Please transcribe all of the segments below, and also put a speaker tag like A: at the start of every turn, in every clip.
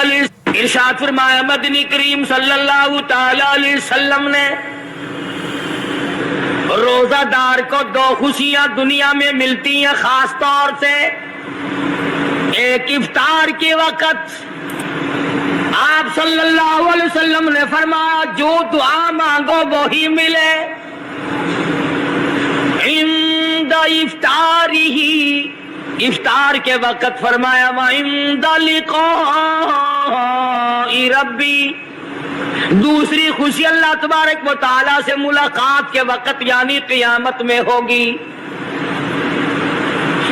A: علیہ ارشاد فرمایا مدنی کریم صلی اللہ تعالی علیہ وسلم نے روزہ دار کو دو خوشیاں دنیا میں ملتی ہیں خاص طور سے. ایک افطار کے وقت آپ صلی اللہ علیہ وسلم نے فرمایا جو دعا مانگو وہی ملے. عند افطارہ افطار کے وقت فرمایا وعند لقاء ربی. دوسری خوشی اللہ تبارک و تعالی سے ملاقات کے وقت یعنی قیامت میں ہوگی.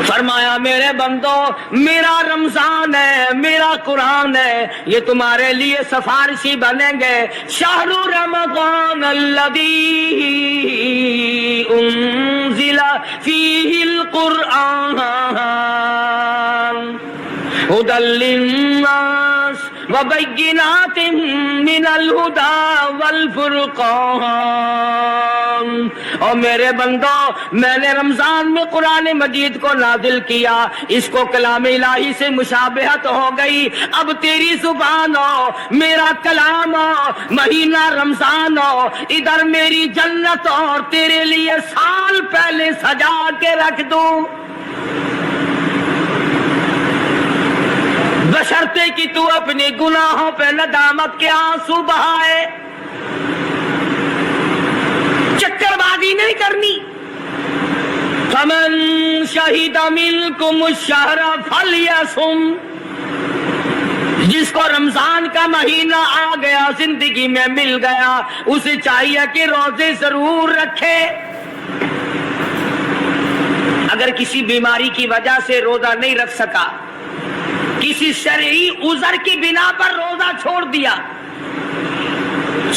A: فرمایا میرے بندو میرا رمضان ہے میرا قرآن ہے یہ تمہارے لیے سفارشی بنیں گے. شہر رمضان الذی انزل فیہ القرآن ھدی للناس وبینات من الہدی والفرقان. اور میرے بندو میں نے رمضان میں قرآن مجید کو نازل کیا اس کو کلام الہی سے مشابہت ہو گئی. اب تیری زبان ہو میرا کلام ہو مہینہ رمضان ہو ادھر میری جنت اور تیرے لیے سال پہلے سجا کے رکھ دوں بشرطے کہ تو اپنے گناہوں پہ ندامت کے آنسو بہائے. چکر بازی نہیں کرنی. فمن شہد منکم الشہر فلیصم. جس کو رمضان کا مہینہ آ گیا زندگی میں مل گیا اسے چاہیے کہ روزے ضرور رکھے. اگر کسی بیماری کی وجہ سے روزہ نہیں رکھ سکا کسی شرعی عذر کی بنا پر روزہ چھوڑ دیا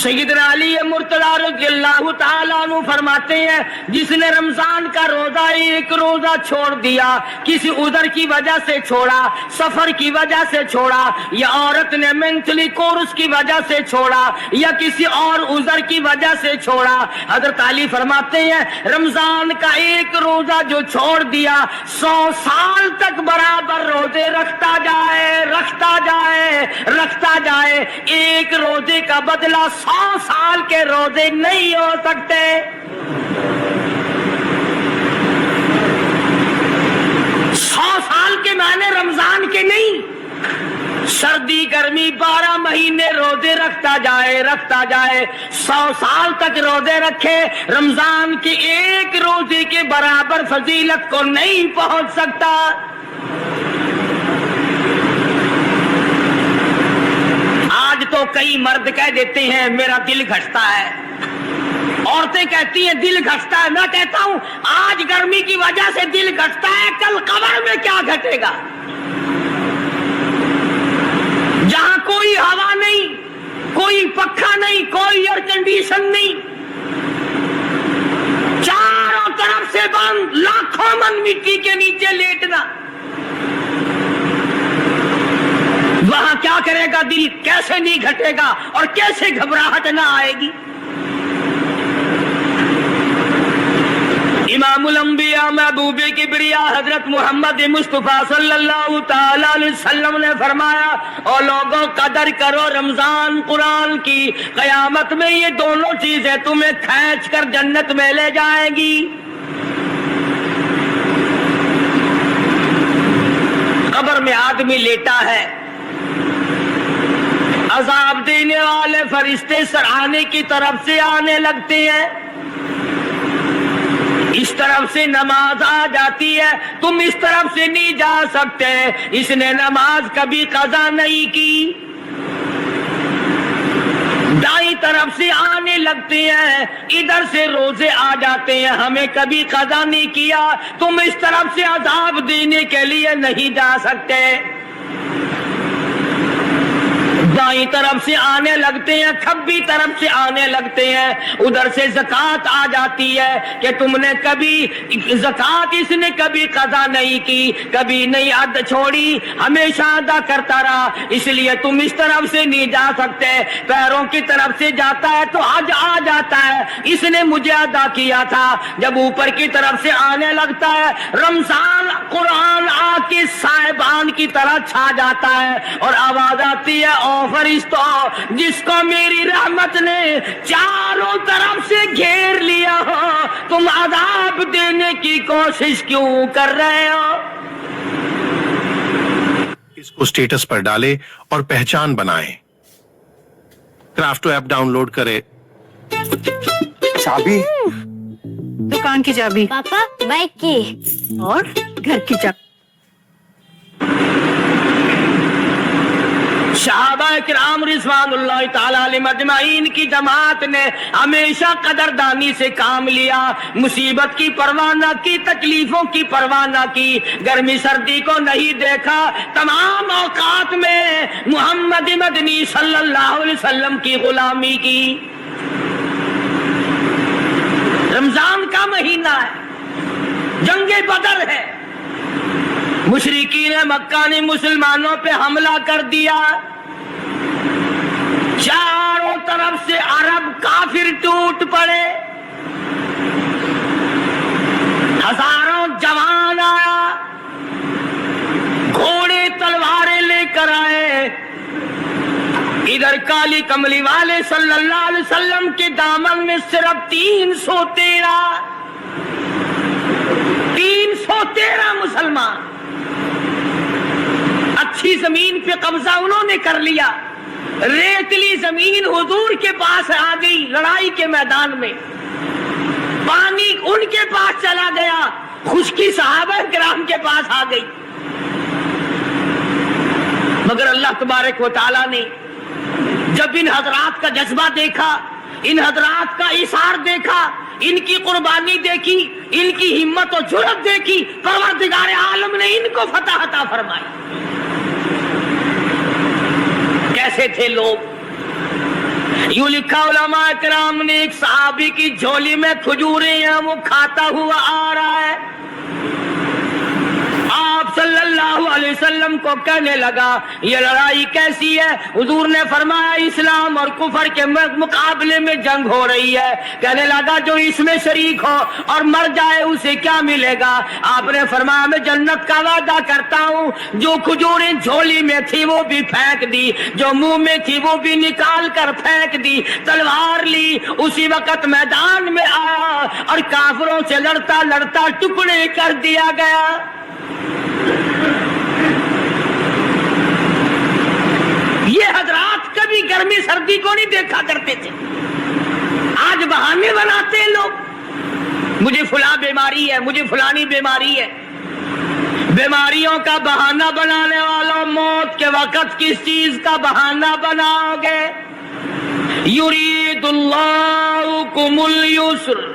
A: سیدنا علی مرتضی رضی اللہ تعالیٰ عنہ فرماتے ہیں جس نے رمضان کا روزہ ایک روزہ چھوڑ دیا کسی عذر کی وجہ سے چھوڑا سفر کی وجہ سے چھوڑا یا عورت نے مینٹلی کورس کی وجہ سے چھوڑا یا کسی اور عذر کی وجہ سے چھوڑا حضرت علی فرماتے ہیں رمضان کا ایک روزہ جو چھوڑ دیا 100 سال تک برابر روزے رکھتا جائے رکھتا جائے رکھتا جائے ایک روزے کا بدلہ 100 سال کے روزے نہیں ہو سکتے. 100 سال کے معنی رمضان کے نہیں. سردی گرمی 12 مہینے روزے رکھتا جائے 100 سال تک روزے رکھے رمضان کے ایک روزے کے برابر فضیلت کو نہیں پہنچ سکتا. آج تو کئی مرد کہہ دیتے ہیں میرا دل گھٹتا ہے عورتیں کہتی ہیں دل گھٹتا ہے. میں کہتا ہوں آج گرمی کی وجہ سے دل گھٹتا ہے کل قبر میں کیا گھٹے گا جہاں کوئی ہوا نہیں کوئی پنکھا نہیں کوئی ایئر کنڈیشن نہیں چاروں طرف سے بند لاکھوں من مٹی کے نیچے لیٹنا وہاں کیا کرے گا دل کیسے نہیں گھٹے گا اور کیسے گھبراہٹ نہ آئے گی. امام الانبیاء محبوب کبریا حضرت محمد مصطفیٰ صلی اللہ تعالی علیہ وسلم نے فرمایا او لوگوں قدر کرو رمضان قرآن کی قیامت میں یہ دونوں چیزیں تمہیں کھینچ کر جنت میں لے جائیں گی. قبر میں آدمی لیٹا ہے عذاب دینے والے فرشتے سرانے کی طرف سے آنے لگتے ہیں اس طرف سے نماز آ جاتی ہے تم اس طرف سے نہیں جا سکتے اس نے نماز کبھی قضا نہیں کی. دائیں طرف سے آنے لگتے ہیں ادھر سے روزے آ جاتے ہیں ہمیں کبھی قضا نہیں کیا تم اس طرف سے عذاب دینے کے لیے نہیں جا سکتے. दाईं तरफ से आने लगते हैं, खब्बी तरफ से आने लगते हैं। उधर से ज़कात आ जाती है कि तुमने कभी ज़कात इसने कभी कज़ा नहीं की, कभी नहीं अद छोड़ी, हमेशा अदा करता रहा, इसलिए तुम इस तरफ से नहीं जा सकते। पैरों की तरफ से जाता है तो हज आ जाता है, इसने मुझे अदा किया था। जब ऊपर की तरफ से आने लगता है, रमजान कुरान आके साहिबान की तरह छा जाता है और आवाज आती है, ओ फरिश्तों, जिसको मेरी रहमत ने चारों तरफ से घेर लिया हो, तुम अजाब देने की कोशिश क्यों कर रहे हो?
B: इसको स्टेटस पर डालें और पहचान बनाएं। क्राफ्टो ऐप डाउनलोड करें।
C: चाबी?
D: दुकान की चाबी
E: पापा बाइक की
D: और घर की चाबी।
A: सहाबा किराम रिज़वानुल्लाह ताला अलैहिम अजमाइन की जमात ने हमेशा कदरदानी से काम लिया, मुसीबत की परवाह न की, तकलीफों की परवाह न की, गर्मी सर्दी को नहीं देखा। तमाम औकात में मुहम्मद मदनी सल्लल्लाहु अलैहि वसल्लम की गुलामी की। रमजान का महीना है, जंगे बदर है, मुशरिकीन मक्का ने मुसलमानों पे हमला कर दिया, चारों तरफ से अरब काफिर टूट पड़े, हजारों जवान आया, घोड़े तलवारें लेकर आए। इधर काली कमली वाले सल्लल्लाहु अलैहि वसल्लम के दामन में सिर्फ 313 मुसलमान। अच्छी जमीन पे कब्जा उन्होंने कर लिया, रेतली जमीन हुजूर के पास आ गई लड़ाई के मैदान में, पानी उनके पास चला गया, खुशकी सहाबा किराम के पास आ गई। मगर अल्लाह तबारक व तआला ने जब इन हजरात का जज्बा देखा, इन हजरात का इशार देखा, इनकी कुर्बानी देखी, इनकी हिम्मत और जुर्रत देखी, परवरदिगार आलम ने इनको फतह अता फरमाई। कैसे थे लोग? यूं लिखा उलमा किराम ने, एक सहाबी की झोली में खजूरें हैं, वो खाता हुआ आ रहा है, आप सल्लल्लाहु अलैहि वसल्लम को कहने लगा, ये लड़ाई कैसी है? हुजूर ने फरमाया, इस्लाम और कुफर के मुकाबले में जंग हो रही है। कहने लगा, जो इसमें शरीक हो और मर जाए उसे क्या मिलेगा? आपने फरमाया, मैं जन्नत का वादा करता हूँ। जो खजूरें झोली में थी वो भी फेंक दी, जो मुंह में थी वो भी निकाल कर फेंक दी, तलवार ली, उसी वक्त मैदान में आया और काफिरों से लड़ता लड़ता टुकड़े कर दिया गया। ये हजरात कभी गर्मी सर्दी को नहीं देखा करते थे, आज बहाने बनाते हैं लोग, मुझे फुला बीमारी है, मुझे फुलानी बीमारी है। बीमारियों का बहाना बनाने वालों, मौत के वक्त किस चीज का बहाना बनाओगे? युरीदुल्लाहु कुमुल युस्र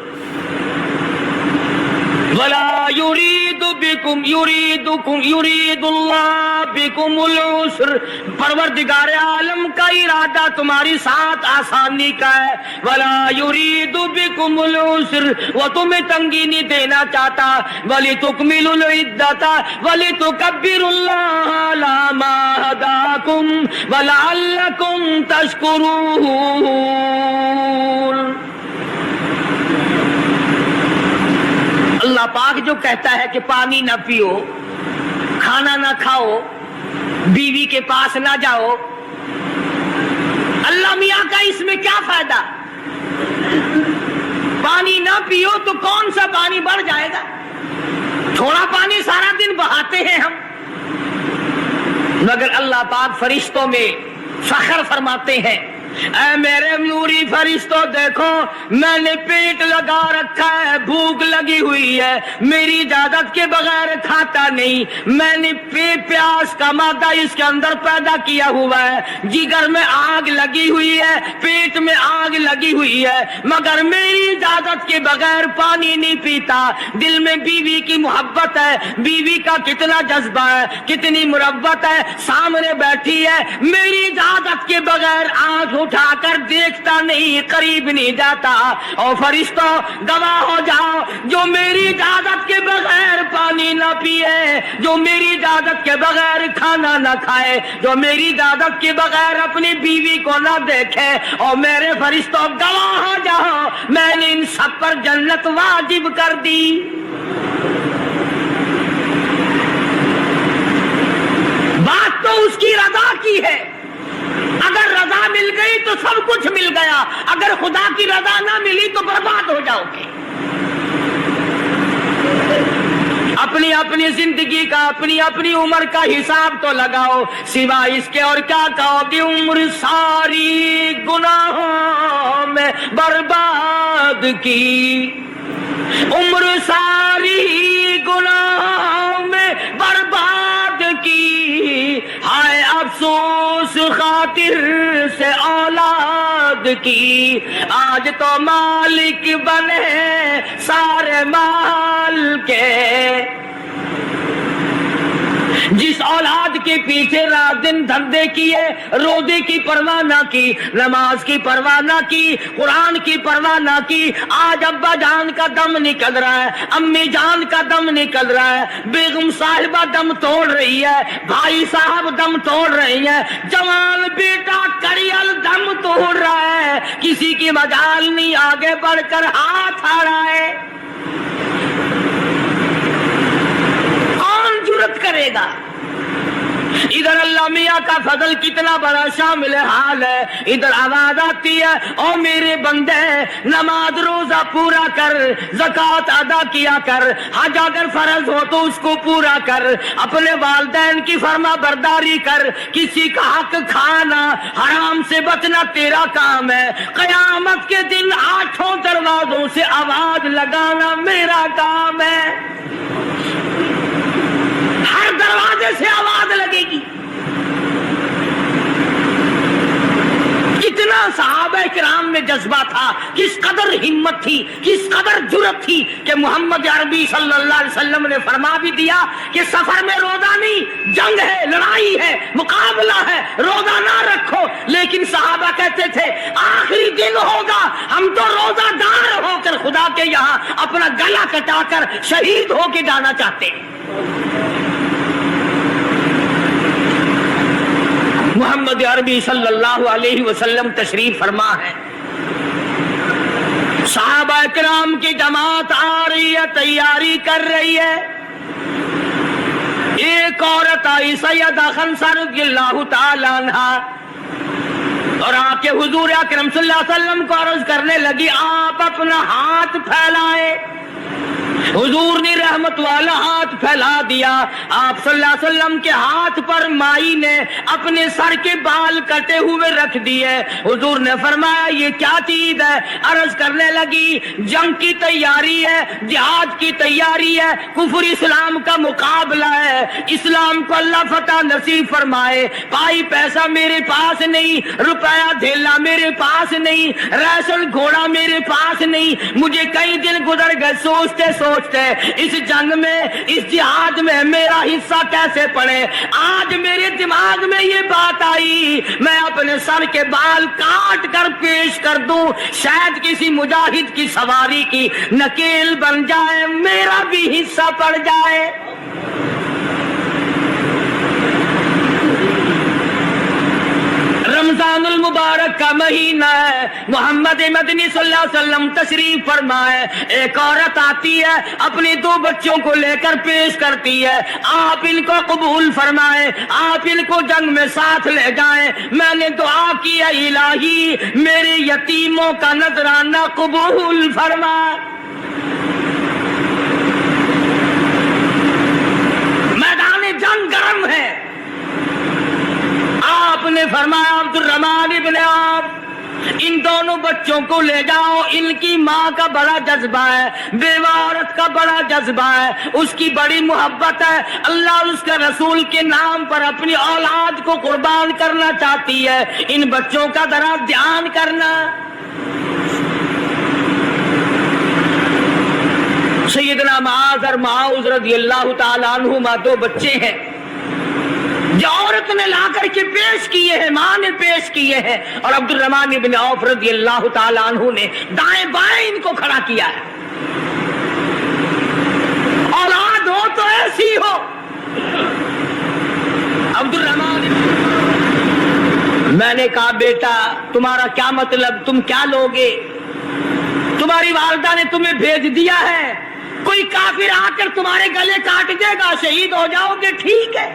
A: वला युरीदु बिकुम युरीदुल्लाह बिकुमुल उस्र। परवरदिगार आलम का इरादा तुम्हारी साथ आसानी का है। वला युरीदु बिकुमुल उस्र, वो तुम्हें तंगी नहीं देना चाहता। वली तुकमिलुल इद्दता वली तुकब्बिरुल्लाह अला मा हदाकुम वलअल्लकुम तशकुरून। अल्लाह पाक जो कहता है कि पानी ना पियो, खाना ना खाओ, बीवी के पास ना जाओ, अल्लाह मियाँ का इसमें क्या फायदा? पानी ना पियो तो कौन सा पानी बढ़ जाएगा? थोड़ा पानी सारा दिन बहाते हैं हम, मगर अल्लाह पाक फरिश्तों में फख्र फरमाते हैं, اے میرے نوری فرشتوں دیکھو میں نے پیٹ لگا رکھا ہے, بھوک لگی ہوئی ہے, میری اجازت کے بغیر کھاتا نہیں. میں نے پیاس کا مادہ اس کے اندر پیدا کیا ہوا ہے, جگر میں آگ لگی ہوئی ہے, پیٹ میں آگ لگی ہوئی ہے, مگر میری اجازت کے بغیر پانی نہیں پیتا. دل میں بیوی کی محبت ہے, بیوی کا کتنا جذبہ ہے, کتنی مربت ہے, سامنے بیٹھی ہے, میری اجازت کے بغیر آنکھ اٹھا کر دیکھتا نہیں, قریب نہیں جاتا. اور فرشتوں گواہ ہو جاؤ, جو میری اجازت کے بغیر پانی نہ پیے, جو میری اجازت کے بغیر کھانا نہ کھائے, جو میری اجازت کے بغیر اپنی بیوی کو نہ دیکھے, اور میرے فرشتوں گواہ ہو جاؤ میں نے ان سب پر جنت واجب کر دی. بات تو اس کی رضا کی ہے, اگر رضا مل گئی تو سب کچھ مل گیا, اگر خدا کی رضا نہ ملی تو برباد ہو جاؤ گے. اپنی اپنی زندگی کا, اپنی اپنی عمر کا حساب تو لگاؤ, سوا اس کے اور کیا کہو گے. عمر ساری گناہوں میں برباد کی, عمر ساری گناہوں میں برباد کی, ہائے افسوس خاطر سے اولاد کی. آج تو مالک بنے سارے مال کے, جس اولاد کے پیچھے رات دن دھندے کیے, روزے کی پرواہ نہ کی, نماز کی پرواہ نہ کی, قرآن کی پرواہ نہ کی, آج ابا جان کا دم نکل رہا ہے, امی جان کا دم نکل رہا ہے, بیگم صاحبہ دم توڑ رہی ہے, بھائی صاحب دم توڑ رہی ہے, جوان بیٹا کڑیل دم توڑ رہا ہے, کسی کی مجال نہیں آگے بڑھ کر ہاتھ آ رہا ہے. کون جرت کرے گا؟ ادھر اللہ میاں کا فضل کتنا بڑا شامل حال ہے, ادھر آواز آتی ہے او میرے بندے نماز روزہ پورا کر, زکوٰۃ ادا کیا کر, حج اگر فرض ہو تو اس کو پورا کر, اپنے والدین کی فرما برداری کر, کسی کا حق کھانا, حرام سے بچنا تیرا کام ہے. قیامت کے دن 8 دروازوں سے آواز لگانا میرا کام ہے. ہر دروازے سے آواز لگے گی. کتنا صحابہ کرام میں جذبہ تھا, کس قدر ہمت تھی, کس قدر جرت تھی کہ محمد عربی صلی اللہ علیہ وسلم نے فرما بھی دیا کہ سفر میں روزہ نہیں, جنگ ہے, لڑائی ہے, مقابلہ ہے, روزہ نہ رکھو. لیکن صحابہ کہتے تھے آخری دن ہوگا, ہم تو روزہ دار ہو کر خدا کے یہاں اپنا گلا کٹا کر شہید ہو کے جانا چاہتے ہیں. محمد عربی صلی اللہ علیہ وسلم تشریف فرما ہے, صحابہ کرام کی جماعت آ رہی ہے, تیاری کر رہی ہے. ایک عورت آئی سیدہ خنسہ رضی اللہ تعالی عنہا, اور آ کے حضور اکرم صلی اللہ علیہ وسلم کو عرض کرنے لگی آپ اپنا ہاتھ پھیلائیں. حضور نے رحمت والا ہاتھ پھیلا دیا. آپ صلی اللہ علیہ وسلم کے ہاتھ پر مائی نے اپنے سر کے بال کٹے ہوئے رکھ دیے. حضور نے فرمایا یہ کیا چیز ہے؟ عرض کرنے لگی جنگ کی تیاری ہے, جہاد کی تیاری ہے, کفر اسلام کا مقابلہ ہے, اسلام کو اللہ فتح نصیب فرمائے. پائی پیسہ میرے پاس نہیں, روپیہ دھیلا میرے پاس نہیں, ریشن گھوڑا میرے پاس نہیں. مجھے کئی دن گزر گئے سوچتے سوچتے اس جنگ میں, اس جہاد میں میرا حصہ کیسے پڑے. آج میرے دماغ میں یہ بات آئی میں اپنے سر کے بال کاٹ کر پیش کر دوں, شاید کسی مجاہد کی سواری کی نکیل بن جائے, میرا بھی حصہ پڑ جائے. رمضان المبارک کا مہینہ ہے, محمد مدنی صلی اللہ علیہ وسلم تشریف فرمائے. ایک عورت آتی ہے اپنے 2 بچوں کو لے کر پیش کرتی ہے, آپ ان کو قبول فرمائیں, آپ ان کو جنگ میں ساتھ لے جائیں. میں نے دعا کی ہے الہی میرے یتیموں کا نذرانہ قبول فرما. میدان جنگ گرم ہے. آپ نے فرمایا عبد الرحمن ابن عوف इन दोनों बच्चों को ले जाओ, इनकी माँ का बड़ा जज्बा है, बेवा औरत का बड़ा जज्बा है, उसकी बड़ी मोहब्बत है, अल्लाह उसके रसूल के नाम पर अपनी औलाद को कुर्बान करना चाहती है, इन बच्चों का जरा ध्यान करना। सैयदना मुआज़ और मुआज़ रज़ियल्लाहु ताला अन्हुमा दो बच्चे हैं जो औरत ने ला करके पेश किए हैं, माँ ने पेश किए हैं, और अब्दुर्रहमान इब्न औफ रज़ियल्लाहु ताला अन्हु ने दाएं बाएं इनको खड़ा किया है। औलाद हो तो ऐसी हो। अब्दुर्रहमान, मैंने कहा बेटा तुम्हारा क्या मतलब, तुम क्या लोगे? तुम्हारी वालिदा ने तुम्हें भेज दिया है, कोई काफिर आकर तुम्हारे गले काट देगा, शहीद हो जाओगे, ठीक है।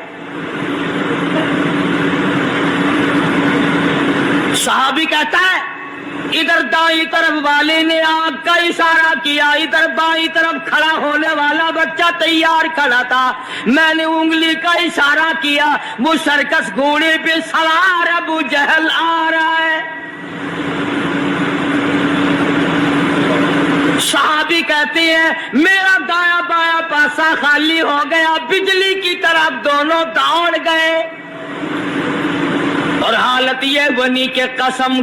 A: सहाबी कहता है इधर दाईं तरफ वाले ने आग का इशारा किया, इधर बाईं तरफ खड़ा होने वाला बच्चा तैयार खड़ा था, मैंने उंगली का इशारा किया, वो सर्कस घोड़े पे सवार अबू जहल आ रहा है। सहाबी कहते हैं मेरा दाया बाया पासा खाली हो गया, बिजली की तरफ दोनों दौड़ गए, और हालत ये बनी कि कसम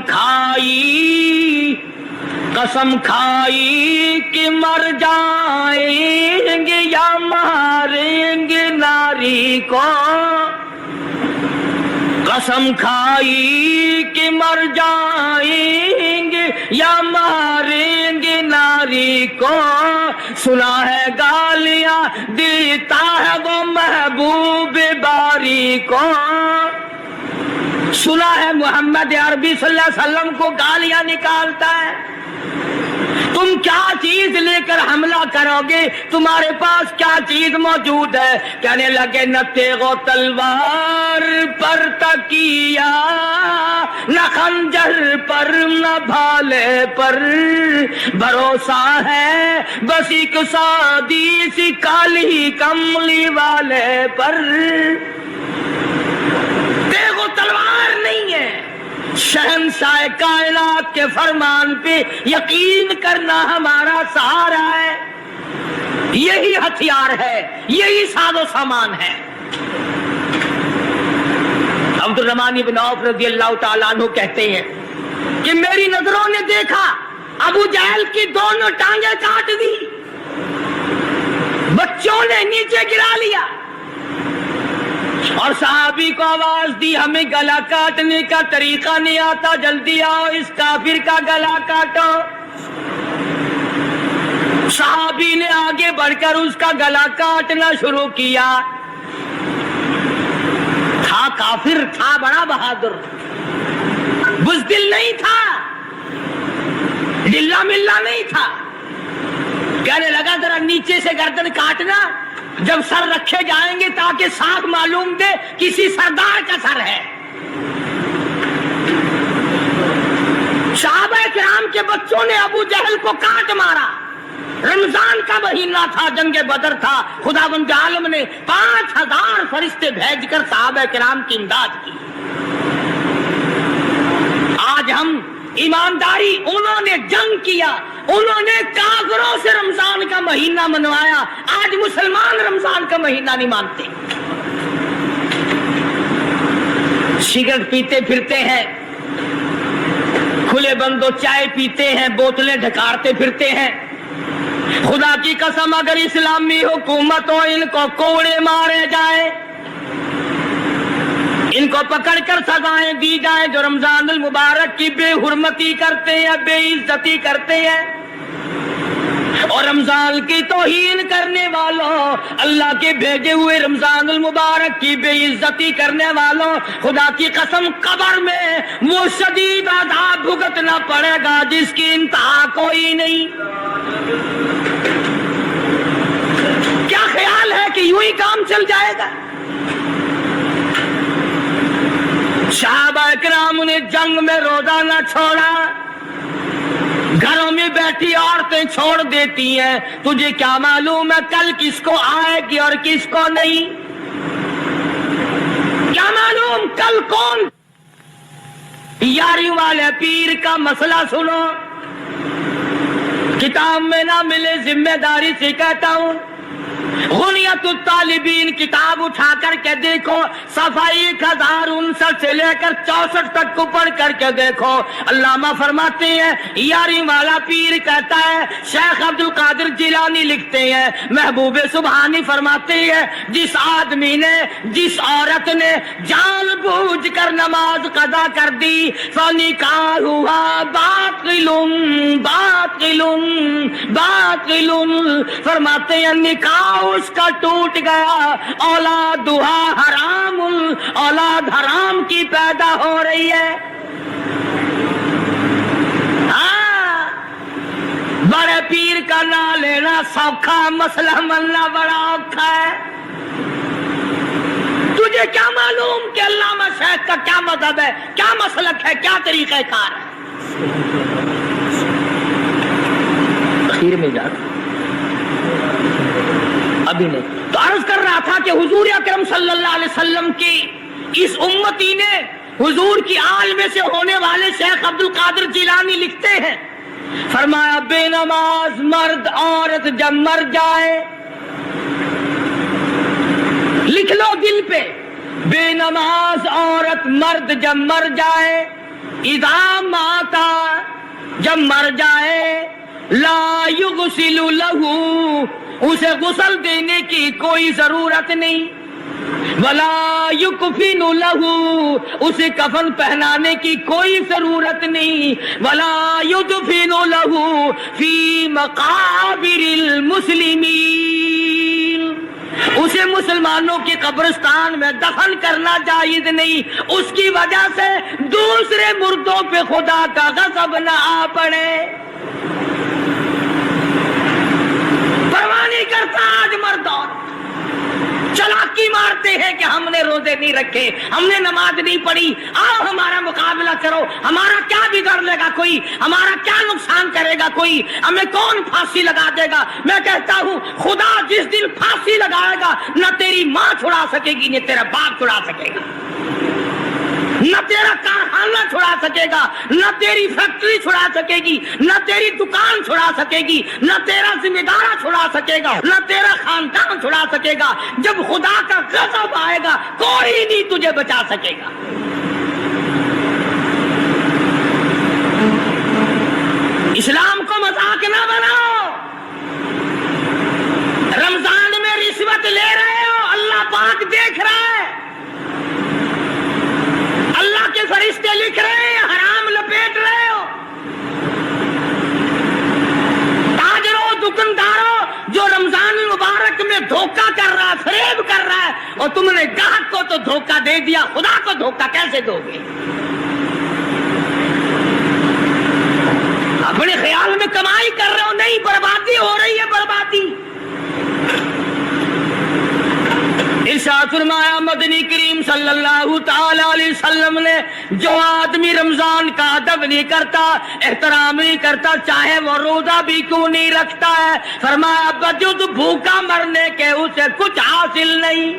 A: खाई कि मर जाएंगे या मारेंगे नारी को, कसम खाई कि मर जाएंगे या मारेंगे नारी को, सुना है गालियां देता है वो महबूब बारी को, सुना है मोहम्मद अरबी सल्लल्लाहु अलैहि वसल्लम को गालियां निकालता है। तुम क्या चीज लेकर हमला करोगे, तुम्हारे पास क्या चीज मौजूद है? कहने लगे न तेगो तलवार पर तकिया, न खंजर पर न भाले पर, भरोसा है बस एक सादी सी काली कमली वाले पर। तेगो तलवार नहीं है, शहंशाह कायनात के फरमान पे यकीन करना हमारा सहारा है, यही हथियार है, यही साजो सामान है। अब्दुर्रहमान इब्न औफ रज़ियल्लाहु ताला अन्हु कहते हैं कि मेरी नजरों ने देखा अबू जहल की दोनों टांगे काट दी, बच्चों ने नीचे गिरा लिया, और सहाबी को आवाज दी हमें गला काटने का तरीका नहीं आता, जल्दी आओ इस काफिर का गला काटो। सहाबी ने आगे बढ़कर उसका गला काटना शुरू किया। था काफिर, था बड़ा बहादुर, बुज़दिल नहीं था, ढिल्ला मिल्ला नहीं था। कहने लगा जरा नीचे से गर्दन काटना, जब सर रखे जाएंगे ताकि साफ मालूम दे किसी सरदार का सर है। सहाबा किराम के बच्चों ने अबू जहल को काट मारा। रमजान का महीना था, जंगे बदर था, खुदावंद आलम ने 5000 फरिश्ते भेजकर सहाबा किराम की इमदाद की। आज हम ईमानदारी, उन्होंने जंग किया, उन्होंने काफिरों से रमजान का महीना मनवाया, आज मुसलमान रमजान का महीना नहीं मानते। सिगरेट पीते फिरते हैं, खुले बंदो चाय पीते हैं, बोतलें ढकारते फिरते हैं। खुदा की कसम अगर इस्लामी हुकूमत हो, इनको कोड़े मारे जाए, इनको पकड़कर सजाएं दी जाए जो रमजान मुबारक की बेहुरमती करते हैं, बेइज्जती करते हैं, और रमजान की तौहीन करने वालों, अल्लाह के भेजे हुए रमजान मुबारक की बेइज्जती करने वालों, खुदा की कसम कब्र में वो शदीद अज़ाब भुगतना पड़ेगा जिसकी इंतहा कोई नहीं। क्या ख्याल है कि यूं ही काम चल जाएगा? सहाबा किराम ने जंग में रोजा न छोड़ा, घरों में बैठी औरतें छोड़ देती हैं। तुझे क्या मालूम है कल किसको आएगी और किसको नहीं? क्या मालूम कल कौन यारी वाले पीर का मसला सुनो, किताब में ना मिले जिम्मेदारी से कहता हूँ। गुनियतुत तालिबीन किताब उठा करके देखो, सफा 1059 से लेकर 64 तक को पढ़ करके देखो। अल्लामा फरमाते हैं, यारी वाला पीर कहता है, शेख अब्दुल कादिर जिलानी लिखते हैं, महबूबे सुबहानी फरमाते हैं, जिस आदमी ने, जिस औरत ने जानबूझ कर नमाज कदा कर दी, फनिकाह हुआ बातिलुन बातिलुन बातिलुन। फरमाते हैं निकाह उसका टूट गया, औलाद दुहा हरामुल, औलाद हराम की पैदा हो रही है। हाँ, बड़े पीर का ना लेना सौखा, मसला मनना बड़ा औखा है। तुझे क्या मालूम कि अल्लामा शेख का क्या मजहब है, क्या मसलक है, क्या तरीक़ेकार है? आखिर में जा अभी नहीं तो अर्ज कर रहा था कि हुजूर अकरम सल्लल्लाहु अलैहि वसल्लम की इस उम्मती ने हुजूर की आल में से होने वाले शेख अब्दुल कादिर जिलानी लिखते हैं, फरमाया बेनमाज मर्द औरत जब मर जाए, लिख लो दिल पे, बेनमाज औरत मर्द जब मर जाए, इदा माता जब मर जाए, ला युगसिलु लहू उसे गुस्ल देने की कोई जरूरत नहीं, वला युकफिनु लहू उसे कफन पहनाने की कोई जरूरत नहीं, वला युदफिनु लहू फी मकाबिरिल मुस्लिमीन उसे मुसलमानों के कब्रिस्तान में दफन करना जायज नहीं, उसकी वजह से दूसरे मुर्दों पे खुदा का गज़ब न आ पड़े। परवाह नहीं करता आज मर्द और चलाकी मारते हैं कि हमने रोजे नहीं रखे, हमने नमाज नहीं पढ़ी, आओ हमारा मुकाबला करो, हमारा क्या बिगाड़ लेगा कोई, हमारा क्या नुकसान करेगा कोई, हमें कौन फांसी लगा देगा। मैं कहता हूँ खुदा जिस दिन फांसी लगाएगा न तेरी माँ छुड़ा सकेगी न तेरा बाप छुड़ा सकेगा, न तेरा कारखाना छुड़ा सकेगा, न तेरी फैक्ट्री छुड़ा सकेगी, न तेरी दुकान छुड़ा सकेगी, न तेरा जिम्मेदार छुड़ा सकेगा, न तेरा खानदान छुड़ा सकेगा। जब खुदा का गज़ब आएगा कोई नहीं तुझे बचा सकेगा। इस्लाम को मजाक ना बनाओ। रमजान में रिश्वत ले रहे हो, अल्लाह पाक देख रहा है, अल्लाह के फरिश्ते लिख रहे हैं, हराम लपेट रहे हो। ताजरों दुकानदारों जो रमजान मुबारक में धोखा कर रहा है, फरेब कर रहा है, और तुमने ग्राहक को तो धोखा दे दिया, खुदा को धोखा कैसे दोगे? अपने ख्याल में कमाई कर रहे हो, नहीं, बर्बादी हो रही है, बर्बादी। इरशाद फरमाया मदनी करीम सल्लल्लाहु ताला अलैहि वसल्लम ने, जो आदमी रमजान का अदब नहीं करता, एहतराम नहीं करता, चाहे वो रोजा भी क्यों नहीं रखता है, फरमाया बजुद भूखा मरने के उसे कुछ हासिल नहीं,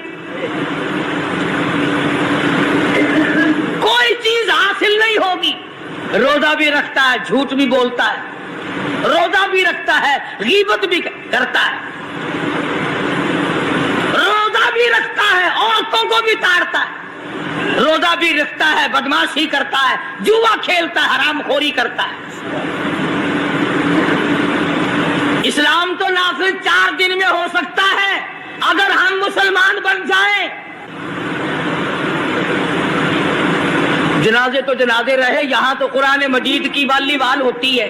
A: कोई चीज हासिल नहीं होगी। रोजा भी रखता है, झूठ भी बोलता है, रोजा भी रखता है, गीबत भी करता है, रोजा भी रखता है, औरतों को भी ताड़ता है, रोजा भी रखता है, बदमाशी करता है, जुआ खेलता है, हरामखोरी करता है। इस्लाम तो नाफिज 4 दिन में हो सकता है अगर हम मुसलमान बन जाएं। जनाजे तो जनाजे रहे, यहां तो कुरान मजीद की वालीवाल होती है।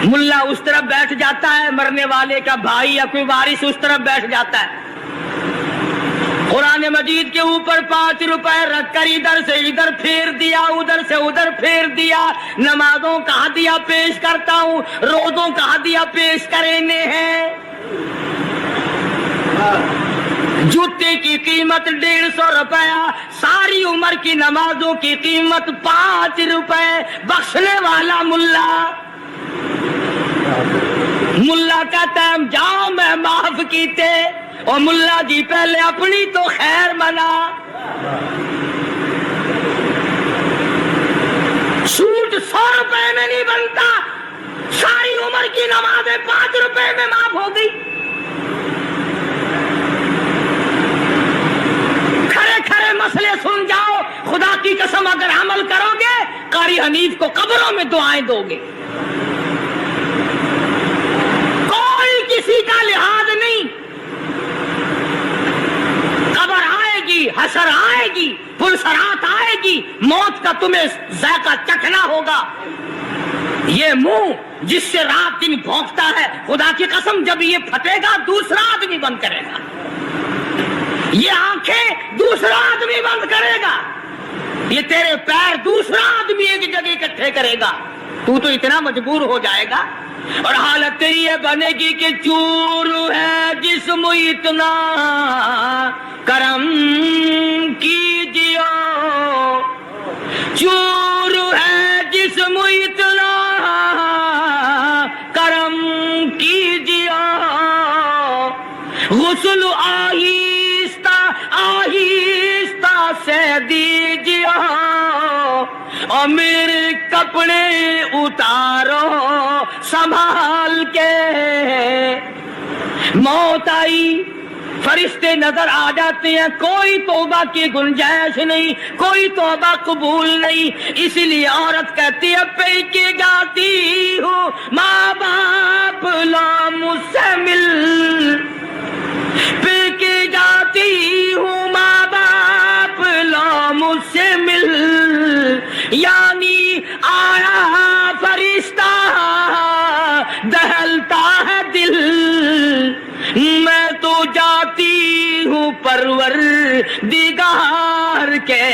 A: मुल्ला उस तरफ बैठ जाता है, मरने वाले का भाई या कोई वारिस उस तरफ बैठ जाता है, कुरान मजीद के ऊपर 5 रुपए रखकर इधर से इधर फेर दिया, उधर से उधर फेर दिया। नमाजों का हदिया पेश करता हूँ, रोजों का हदिया पेश करने हैं। जूते की कीमत 150 रुपया, सारी उम्र की नमाजों की कीमत 5 रुपए। बख्शने वाला मुल्ला, मुल्ला कहता है जाओ मैं माफ कीते, और मुल्ला जी पहले अपनी तो खैर मना। میں نہیں بنتا. ساری عمر کی نمازیں 5 روپے میں معاف ہو گئی. کھڑے کھڑے مسئلے سن جاؤ. خدا کی قسم اگر عمل کرو گے قاری حنیف کو قبروں میں دعائیں دو گے. کوئی کسی کا لحاظ نہیں. قبر آئے گی, حشر آئے گی, پلسرات آئے گی, موت کا تمہیں ذائقہ چکھنا ہوگا. یہ منہ جس سے رات دن بھونکتا ہے, خدا کی قسم جب یہ پھٹے گا دوسرا آدمی بند کرے گا. یہ آنکھیں دوسرا آدمی بند کرے گا. یہ تیرے پیر دوسرا آدمی ایک جگہ اکٹھے کرے گا. تو اتنا مجبور ہو جائے گا اور حالت تیری یہ بنے گی کہ چور ہے جسم اتنا کرم کیجیے. چور ہے جسم اتنا کرم کیجیے. غسل آہستہ آہستہ سے دیجیے اور میرے کپڑے اتارو سنبھال کے. موت آئی, فرشتے نظر آ جاتے ہیں, کوئی توبہ کی گنجائش نہیں, کوئی توبہ قبول نہیں. اس لیے عورت کہتی ہے پہ کے جاتی ہوں ماں باپ لا مجھ سے مل. پہ کے جاتی ہوں ماں باپ لا مجھ سے مل. یعنی آیا فرشتہ دہلتا ہے دل, میں تو جاتی ہوں پروردگار کے.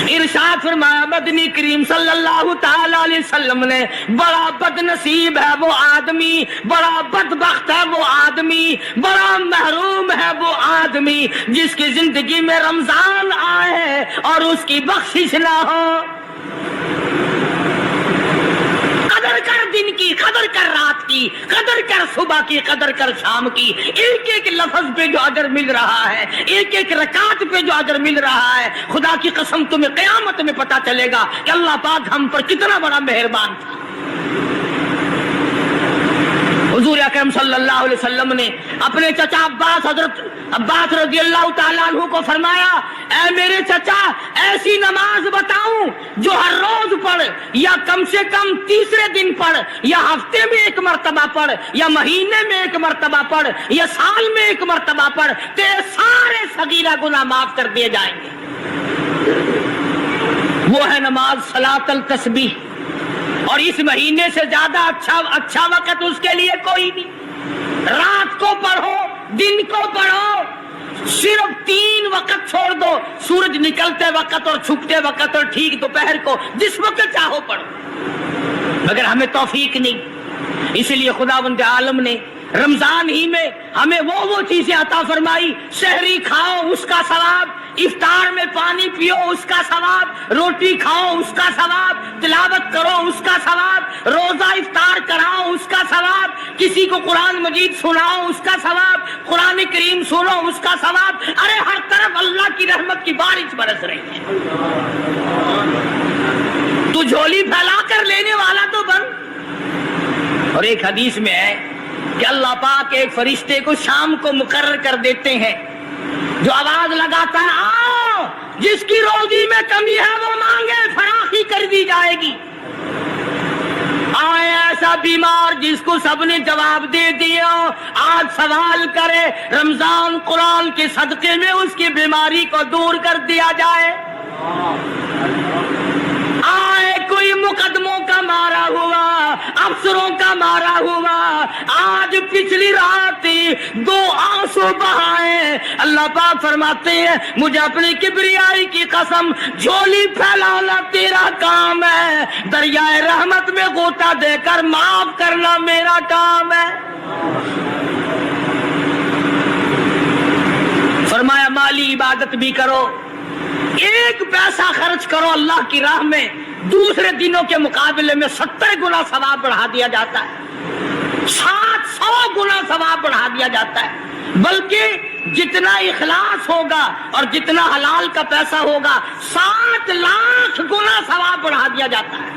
A: ارشاد فرمایا مدنی کریم صلی اللہ تعالی علیہ وسلم نے, بڑا بد نصیب ہے وہ آدمی, بڑا بدبخت ہے وہ آدمی, بڑا محروم ہے وہ آدمی جس کی زندگی میں رمضان آئے اور اس کی بخشش نہ ہو. قدر کر دن کی, قدر کر رات کی, قدر کر صبح کی, قدر کر شام کی. ایک ایک لفظ پہ جو اجر مل رہا ہے, ایک ایک رکعت پہ جو اجر مل رہا ہے, خدا کی قسم تمہیں قیامت میں پتا چلے گا کہ اللہ پاک ہم پر کتنا بڑا مہربان تھا. حضور اکرم صلی اللہ علیہ وسلم نے اپنے چچا عباس, حضرت عباس رضی اللہ تعالیٰ عنہ کو فرمایا, اے میرے چچا ایسی نماز بتاؤں جو ہر روز پڑھ, یا کم سے کم تیسرے دن پڑھ, یا ہفتے میں ایک مرتبہ پڑھ, یا مہینے میں ایک مرتبہ پڑھ, یا سال میں ایک مرتبہ پڑھ, تیرے سارے صغیرہ گناہ معاف کر دیے جائیں گے. وہ ہے نماز صلاۃ التسبیح. اور اس مہینے سے زیادہ اچھا وقت اس کے لیے کوئی نہیں. رات کو پڑھو, دن کو پڑھو, صرف 3 وقت چھوڑ دو, سورج نکلتے وقت اور چھپتے وقت اور ٹھیک دوپہر کو, جس وقت چاہو پڑھو. مگر ہمیں توفیق نہیں, اس لیے خداوند عالم نے رمضان ہی میں ہمیں وہ چیزیں عطا فرمائی. سحری کھاؤ اس کا ثواب, افطار میں پانی پیو اس کا ثواب, روٹی کھاؤ اس کا ثواب, تلاوت کرو اس کا ثواب, روزہ افطار کراؤ اس کا ثواب, کسی کو قرآن مجید سناؤ اس کا ثواب, قرآن کریم سنو اس کا ثواب. ارے ہر طرف اللہ کی رحمت کی بارش برس رہی ہے. تو جھولی پھیلا کر لینے والا تو بن. اور ایک حدیث میں ہے کہ اللہ پاک ایک فرشتے کو شام کو مقرر کر دیتے ہیں جو آواز لگاتا ہے, آؤ جس کی روزی میں کمی ہے وہ مانگے, فراخی کر دی جائے گی. آئے ایسا بیمار جس کو سب نے جواب دے دیا, آج سوال کرے, رمضان قرآن کے صدقے میں اس کی بیماری کو دور کر دیا جائے. آئے کوئی مقدموں کا مارا ہوا, افسروں کا مارا ہوا, آج پچھلی رات 2 آنسو بہائے. اللہ پاک فرماتے ہیں مجھے اپنی کبریائی کی قسم, جھولی پھیلانا تیرا کام ہے, دریائے رحمت میں غوطہ دے کر معاف کرنا میرا کام ہے. فرمایا مالی عبادت بھی کرو, 1 پیسہ خرچ کرو اللہ کی راہ میں, دوسرے دنوں کے مقابلے میں 70 گنا ثواب بڑھا دیا جاتا ہے. 700 100 गुना सवाब बढ़ा दिया जाता है। बल्कि जितना इखलास होगा और जितना हलाल का पैसा होगा 7 लाख गुना सवाब बढ़ा दिया जाता है।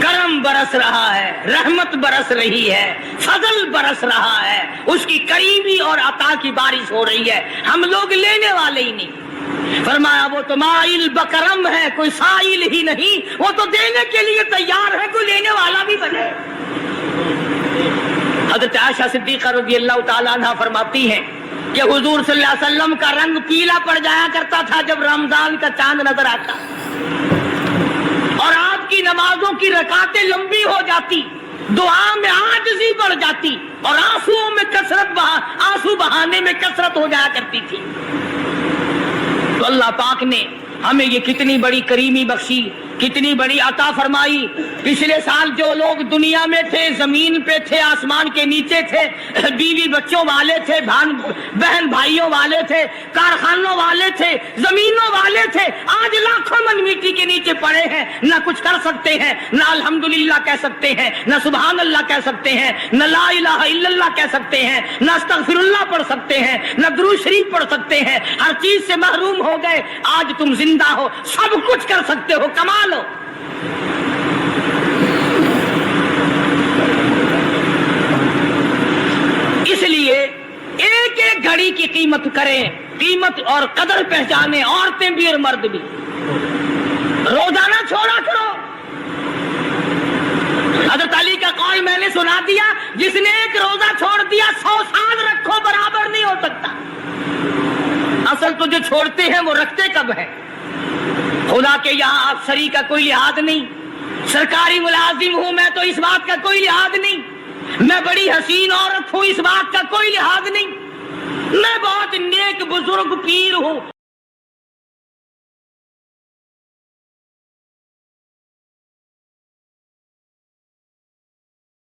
A: करम बरस रहा है, रहमत बरस रही है, फजल बरस रहा है, उसकी करीबी और अता की बारिश हो रही है। हम लोग लेने वाले ही नहीं। फरमाया वो तो माइल बकरम है, कोई साइल ही नहीं, वो तो देने के लिए तैयार है, कोई लेने वाला भी बने। हज़रत आयशा सिद्दीक़ा रज़ियल्लाहु ताला अन्हा फरमाती हैं कि हुजूर सल्लल्लाहु अलैहि वसल्लम का रंग पीला पड़ जाया करता था जब रमजान का चांद नजर आता, और आपकी नमाजों की रकातें लंबी हो जाती, दुआ में आजिज़ी बढ़ जाती, और आंसुओं में आंसू बहाने में कसरत हो जाया करती थी। तो अल्लाह पाक ने हमें ये कितनी बड़ी करीमी बख्शी, कितनी बड़ी अता फरमाई। पिछले साल जो लोग दुनिया में थे, जमीन पे थे, आसमान के नीचे थे, बीवी बच्चों वाले थे, बहन भाइयों वाले थे, कारखानों वाले थे, जमीनों वाले थे, आज लाखों मन मिट्टी के नीचे पड़े हैं, न कुछ कर सकते हैं, न अल्हम्दुलिल्लाह कह सकते हैं, न सुभान अल्लाह कह सकते हैं, न ला इलाहा इल्लल्लाह कह सकते हैं, न अस्तगफिरुल्लाह पढ़ सकते हैं, न दुरूद शरीफ पढ़ सकते हैं। हर चीज से महरूम हो गए। आज तुम जिंदा हो, सब कुछ कर सकते हो, कमाल हो। इसलिए एक एक घड़ी की कीमत करें, कीमत और कदर पहचाने, औरतें भी और मर्द भी। रोजाना छोड़ा करो। हज़रत अली का कौल मैंने सुना दिया, जिसने एक रोजा छोड़ दिया 100 साल रखो बराबर नहीं हो सकता। असल तो जो छोड़ते हैं वो रखते कब है। खुदा के यहाँ अफसरी का कोई लिहाज नहीं, सरकारी मुलाजिम हूं मैं तो इस बात का कोई लिहाज नहीं, मैं बड़ी हसीन औरत हूं इस बात का कोई लिहाज नहीं, मैं बहुत नेक बुजुर्ग पीर हूं